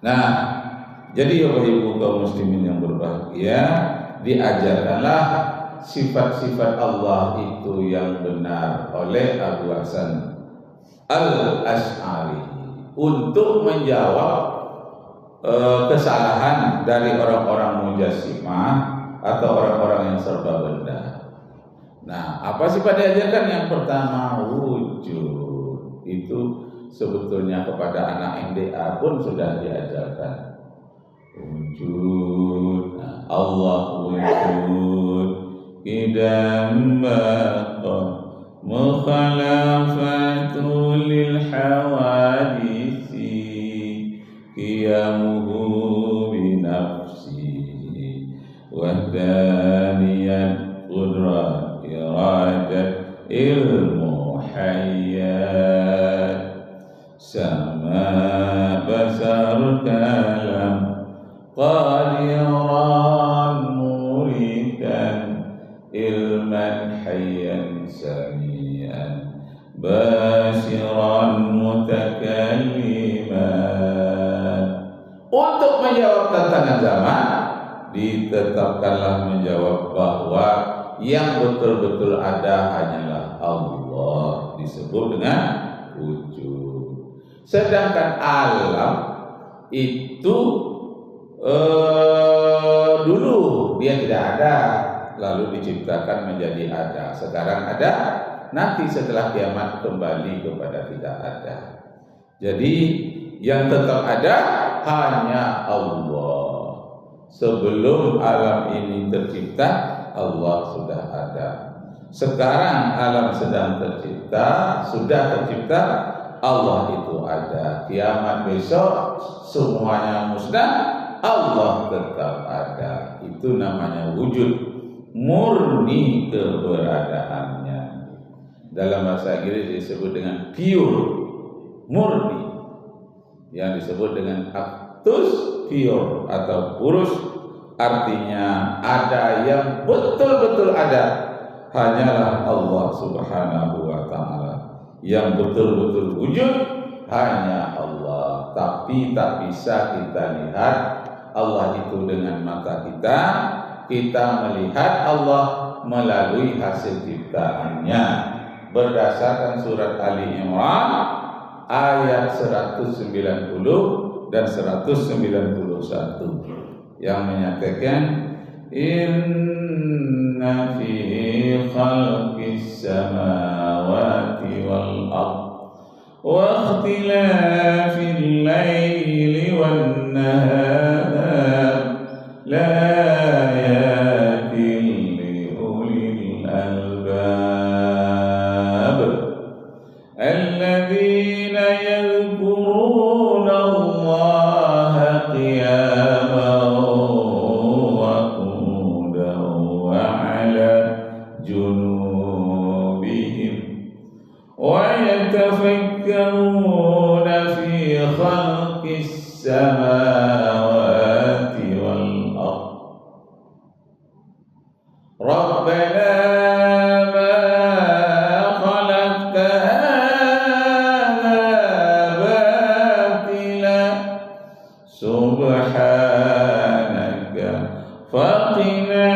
Nah, jadi Bapak Ibu kaum muslimin yang berbahagia, diajarkanlah sifat-sifat Allah itu yang benar oleh Abu Hasan Al-Asy'ari untuk menjawab kesalahan dari orang-orang mujassimah atau orang-orang yang serba benda. Nah, apa sifat diajarkan? Yang pertama, wujud. Itu sebetulnya kepada anak MDA pun sudah diajarkan. Wujud, nah, Allah wujud, idam baqa mukhalafatu lil hawadisi, qiyamuhu bi nafsihi, wahdaniyan qudrat iradat ilmu hayat, sama basar kalam qadiran muridan ilman hayyan samian basiran mutakalliman. Untuk menjawab tantangan zaman, ditetapkanlah menjawab bahwa yang betul-betul ada hanyalah Allah, disebut dengan wujud. Sedangkan alam itu dulu dia tidak ada, lalu diciptakan menjadi ada. Sekarang ada, nanti setelah kiamat kembali kepada tidak ada. Jadi yang tetap ada hanya Allah. Sebelum alam ini tercipta, Allah sudah ada. Sekarang alam sedang tercipta, sudah tercipta, Allah itu ada. Kiamat besok semuanya musnah, Allah tetap ada. Itu namanya wujud, murni keberadaannya. Dalam bahasa Inggris disebut dengan pure, murni. Yang disebut dengan actus pure atau purus, artinya ada yang betul-betul ada. Hanyalah Allah Subhanahu wa ta'ala. Yang betul-betul wujud hanya Allah. Tapi tak bisa kita lihat Allah itu dengan mata kita. Kita melihat Allah melalui hasil ciptaannya. Berdasarkan surat Ali Imran ayat 190 dan 191 yang menyatakan, inna fi khalqis samawati wal ardh wa ikhtilafil laili wan nahar la ayatin li ulil albab alladhina yadhkuruna Allaha qiyaman wa qu'udan wa 'ala junubihim wa yatafakkaruna fi khalqis samawati wal ardh rabbana ma khalaqta hadha batila subhanaka faqina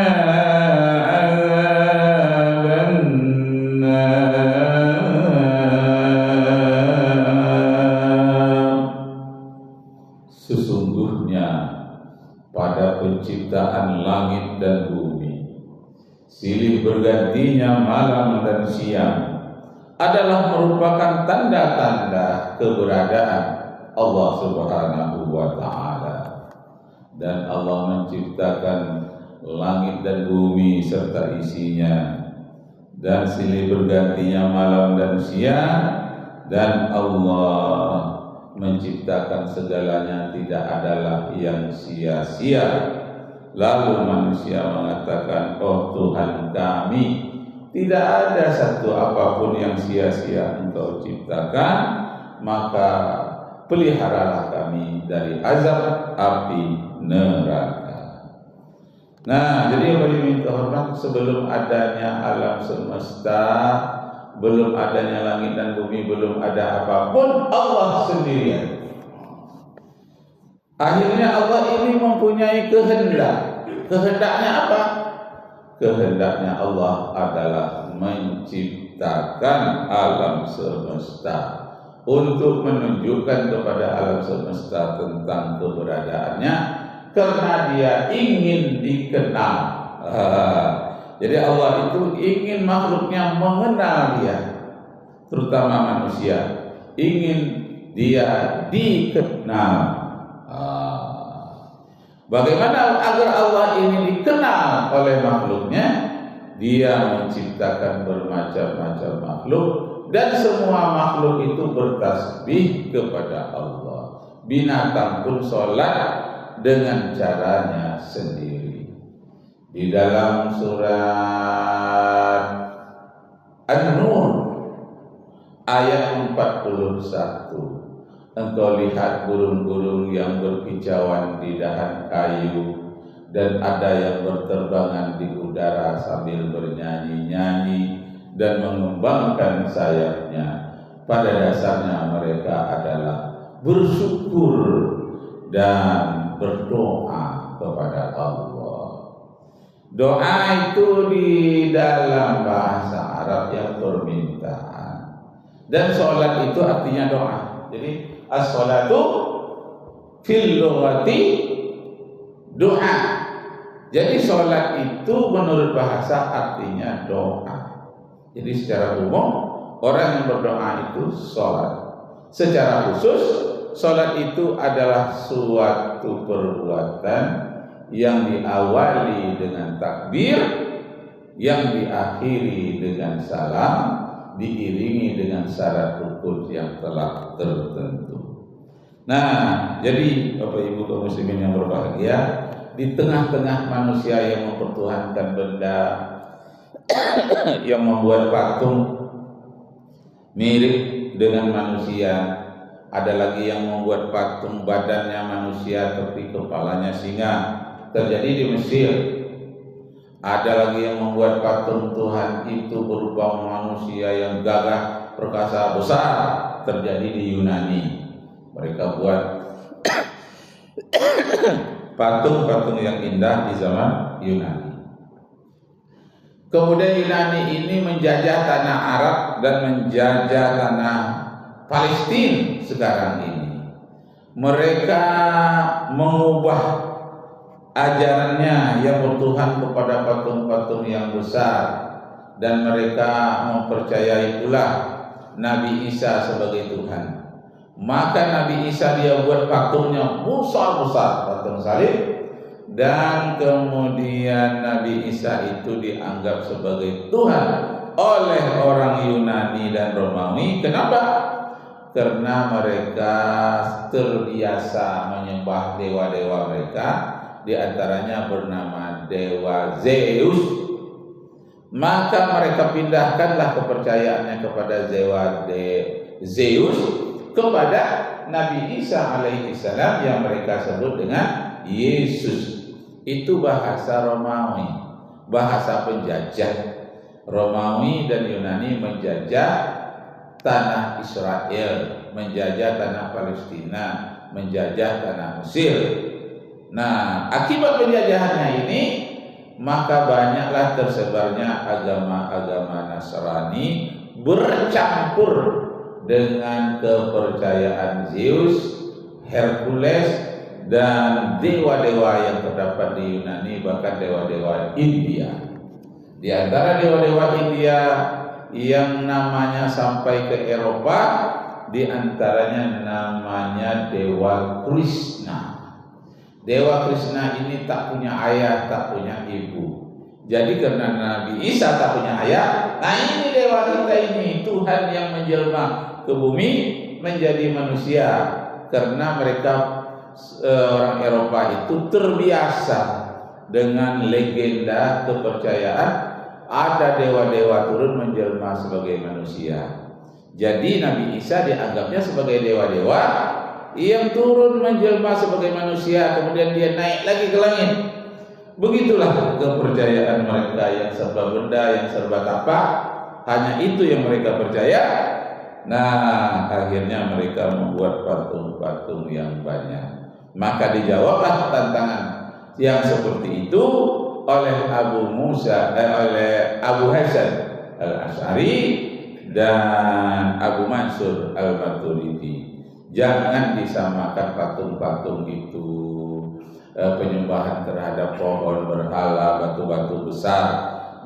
penciptaan langit dan bumi, silih bergantinya malam dan siang adalah merupakan tanda-tanda keberadaan Allah Subhanahu wa ta'ala. Dan Allah menciptakan langit dan bumi serta isinya, dan silih bergantinya malam dan siang, dan Allah menciptakan segalanya, tidak adalah yang sia-sia. Lalu manusia mengatakan, oh Tuhan kami, tidak ada satu apapun yang sia-sia Engkau ciptakan, maka peliharalah kami dari azab api neraka. Nah, jadi yang diminta hormat, sebelum adanya alam semesta, belum adanya langit dan bumi, belum ada apapun, Allah sendirian. Akhirnya Allah ini mempunyai kehendak. Kehendaknya apa? Kehendaknya Allah adalah menciptakan alam semesta untuk menunjukkan kepada alam semesta tentang keberadaannya, karena dia ingin dikenal. Jadi Allah itu ingin makhluknya mengenal dia, terutama manusia, ingin dia dikenal. Bagaimana agar Allah ini dikenal oleh makhluknya? Dia menciptakan bermacam-macam makhluk, dan semua makhluk itu bertasbih kepada Allah. Binatang pun sholat dengan caranya sendiri. Di dalam surat An-Nur ayat 41, engkau lihat burung-burung yang berkicauan di dahan kayu, dan ada yang berterbangan di udara sambil bernyanyi-nyanyi dan mengembangkan sayapnya. Pada dasarnya mereka adalah bersyukur dan berdoa kepada Allah. Doa itu di dalam bahasa Arab yang permintaan, dan sholat itu artinya doa. Jadi as-sholatu fil lughati doa. Jadi sholat itu menurut bahasa artinya doa. Jadi secara umum orang yang berdoa itu sholat. Secara khusus sholat itu adalah suatu perbuatan yang diawali dengan takbir, yang diakhiri dengan salam, diiringi dengan syarat rukun yang telah tertentu. Nah, jadi Bapak Ibu kaum muslimin yang berbahagia, di tengah-tengah manusia yang mempertuhankan benda, yang membuat patung mirip dengan manusia, ada lagi yang membuat patung badannya manusia tapi kepalanya singa, terjadi di Mesir. Ada lagi yang membuat patung Tuhan itu berupa manusia yang gagah perkasa besar, terjadi di Yunani. Mereka buat patung-patung yang indah di zaman Yunani. Kemudian Yunani ini menjajah tanah Arab dan menjajah tanah Palestina sekarang ini. Mereka mengubah ajarannya yang bertuhan kepada patung-patung yang besar, dan mereka mempercayai pula Nabi Isa sebagai Tuhan. Maka Nabi Isa dia buat patungnya besar-besar, patung salib, dan kemudian Nabi Isa itu dianggap sebagai Tuhan oleh orang Yunani dan Romawi. Kenapa? Karena mereka terbiasa menyembah dewa-dewa mereka, di antaranya bernama dewa Zeus. Maka mereka pindahkanlah kepercayaannya kepada dewa Zeus kepada Nabi Isa alaihi salam yang mereka sebut dengan Yesus. Itu bahasa Romawi, bahasa penjajah. Romawi dan Yunani menjajah tanah Israel, menjajah tanah Palestina, menjajah tanah Mesir. Nah, akibat penjajahannya ini, maka banyaklah tersebarnya agama-agama Nasrani bercampur dengan kepercayaan Zeus, Hercules, dan dewa-dewa yang terdapat di Yunani, bahkan dewa-dewa India. Di antara dewa-dewa India yang namanya sampai ke Eropa, di antaranya namanya Dewa Krishna. Dewa Krishna ini tak punya ayah, tak punya ibu. Jadi karena Nabi Isa tak punya ayah, nah ini dewa kita ini, Tuhan yang menjelma ke bumi menjadi manusia. Karena mereka orang Eropa itu terbiasa dengan legenda kepercayaan ada dewa-dewa turun menjelma sebagai manusia. Jadi Nabi Isa dianggapnya sebagai dewa-dewa yang turun menjelma sebagai manusia, kemudian dia naik lagi ke langit. Begitulah kepercayaan mereka yang serba benda, yang serba tapak, hanya itu yang mereka percaya. Nah, akhirnya mereka membuat patung-patung yang banyak. Maka dijawablah tantangan yang seperti itu oleh oleh Abu Hasan Al-Asy'ari dan Abu Mansur Al-Maturidi. Jangan disamakan patung-patung itu, penyembahan terhadap pohon berhala, batu-batu besar.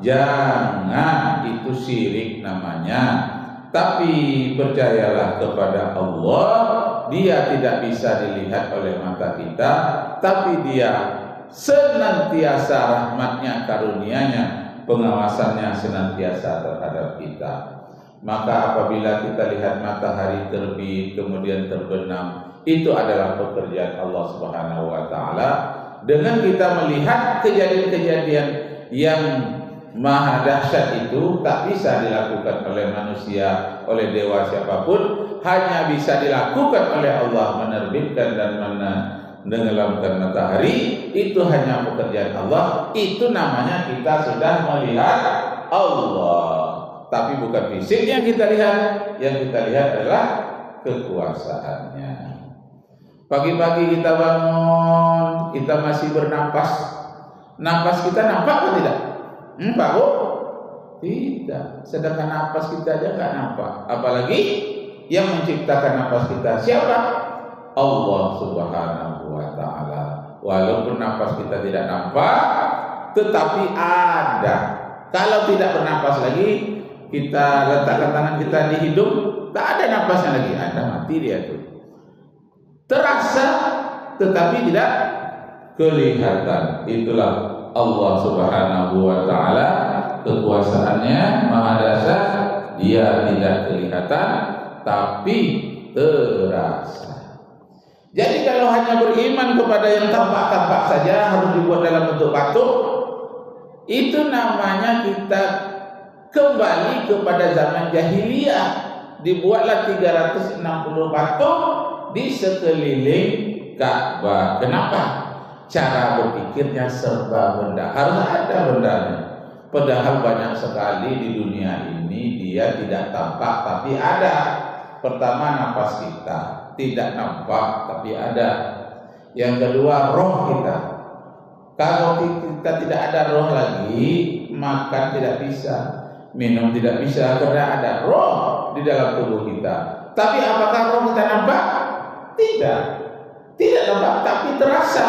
Jangan, itu syirik namanya. Tapi percayalah kepada Allah, Dia tidak bisa dilihat oleh mata kita, tapi Dia senantiasa rahmatnya, karunia-Nya, pengawasannya senantiasa terhadap kita. Maka apabila kita lihat matahari terbit kemudian terbenam, itu adalah pekerjaan Allah Subhanahu wa taala. Dengan kita melihat kejadian-kejadian yang maha dahsyat itu tak bisa dilakukan oleh manusia, oleh dewa siapapun, hanya bisa dilakukan oleh Allah, menerbitkan dan menenggelamkan matahari. Itu hanya pekerjaan Allah. Itu namanya kita sudah melihat Allah. Tapi bukan fisik yang kita lihat, yang kita lihat adalah kekuasaannya. Pagi-pagi kita bangun, kita masih bernapas. Napas kita nampak atau tidak? Nampak kok? Tidak. Sedangkan napas kita aja nggak nampak. Apalagi yang menciptakan napas kita siapa? Allah Subhanahu wa taala. Walaupun napas kita tidak nampak, tetapi ada. Kalau tidak bernapas lagi, kita letakkan tangan kita di hidung, tak ada napasnya lagi, ada, mati dia tuh. Terasa tetapi tidak kelihatan. Itulah Allah Subhanahu wa taala, kekuasaannya maha dahsyat. Dia tidak kelihatan tapi terasa. Jadi kalau hanya beriman kepada yang tampak-tampak saja, harus dibuat dalam bentuk patung, itu namanya kita kembali kepada zaman jahiliyah. Dibuatlah 360 patung di sekeliling Ka'bah. Kenapa? Cara berpikirnya serba benda, harus ada bendanya. Padahal banyak sekali di dunia ini dia tidak tampak tapi ada. Pertama, napas kita tidak nampak tapi ada. Yang kedua, roh kita. Kalau kita tidak ada roh lagi, makan tidak bisa, minum tidak bisa, karena ada roh di dalam tubuh kita. Tapi apakah roh kita nampak? Tidak. Tidak nampak tapi terasa.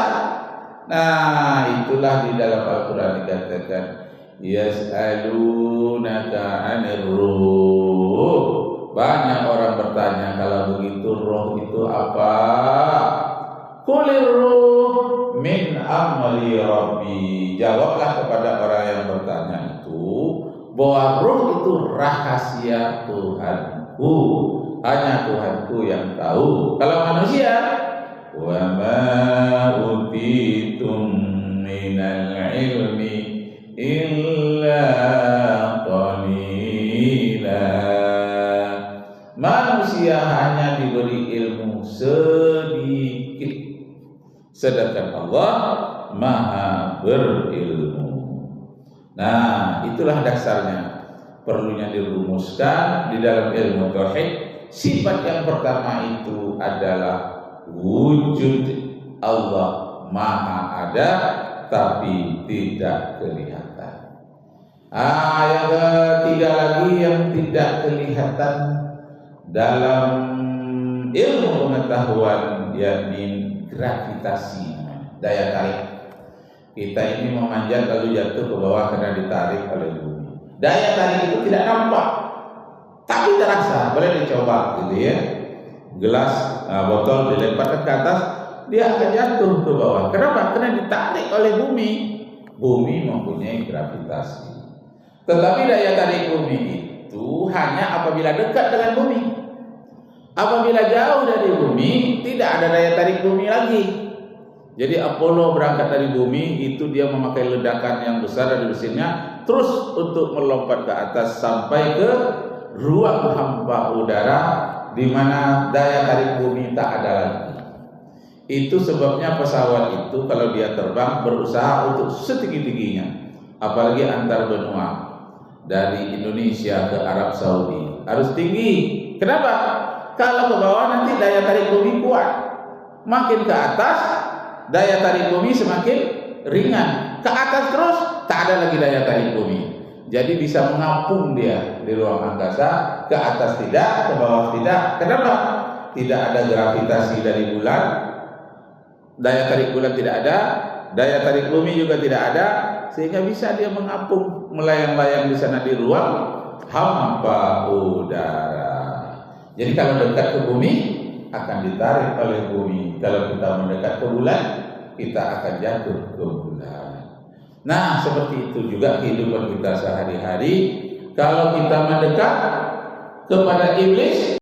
Nah, itulah di dalam Al-Quran dikatakan, yas'alunaka 'anir ruh. Banyak orang bertanya, kalau begitu roh itu apa? Qulir ruh min amri rabbi. Jawablah kepada orang yang bertanya itu bahwa roh itu rahasia Tuhanku, hanya Tuhanku yang tahu. Kalau manusia, wa ma utitum minal ilmi illa qalila. Manusia hanya diberi ilmu sedikit, sedangkan Allah maha berilmu. Nah, itulah dasarnya. Perlunya dirumuskan di dalam ilmu tauhid. Sifat yang pertama itu adalah wujud. Allah maha ada tapi tidak kelihatan. Yang ketiga lagi yang tidak kelihatan dalam ilmu pengetahuan, yakni gravitasi, daya tarik. Kita ini memanjat lalu jatuh ke bawah karena ditarik oleh bumi. Daya tarik itu tidak nampak tapi terasa. Boleh dicoba gitu ya. Gelas, botol dilemparkan ke atas, dia akan jatuh ke bawah. Kenapa? Karena ditarik oleh bumi. Bumi mempunyai gravitasi. Tetapi daya tarik bumi itu hanya apabila dekat dengan bumi. Apabila jauh dari bumi, tidak ada daya tarik bumi lagi. Jadi Apollo berangkat dari bumi, itu dia memakai ledakan yang besar dari mesinnya, terus untuk melompat ke atas sampai ke ruang hampa udara, di mana daya tarik bumi tak ada lagi. Itu sebabnya pesawat itu kalau dia terbang berusaha untuk setinggi-tingginya, apalagi antar benua dari Indonesia ke Arab Saudi harus tinggi. Kenapa? Kalau ke bawah nanti daya tarik bumi kuat. Makin ke atas, daya tarik bumi semakin ringan. Ke atas terus, tak ada lagi daya tarik bumi. Jadi bisa mengapung dia di ruang angkasa, ke atas tidak, ke bawah tidak. Kenapa? Tidak ada gravitasi dari bulan, daya tarik bulan tidak ada, daya tarik bumi juga tidak ada, sehingga bisa dia mengapung, melayang-layang di sana di ruang hampa udara. Jadi kalau dekat ke bumi akan ditarik oleh bumi. Kalau kita mendekat ke bulan, kita akan jatuh ke bulan. Nah, seperti itu juga kehidupan kita sehari-hari. Kalau kita mendekat kepada iblis,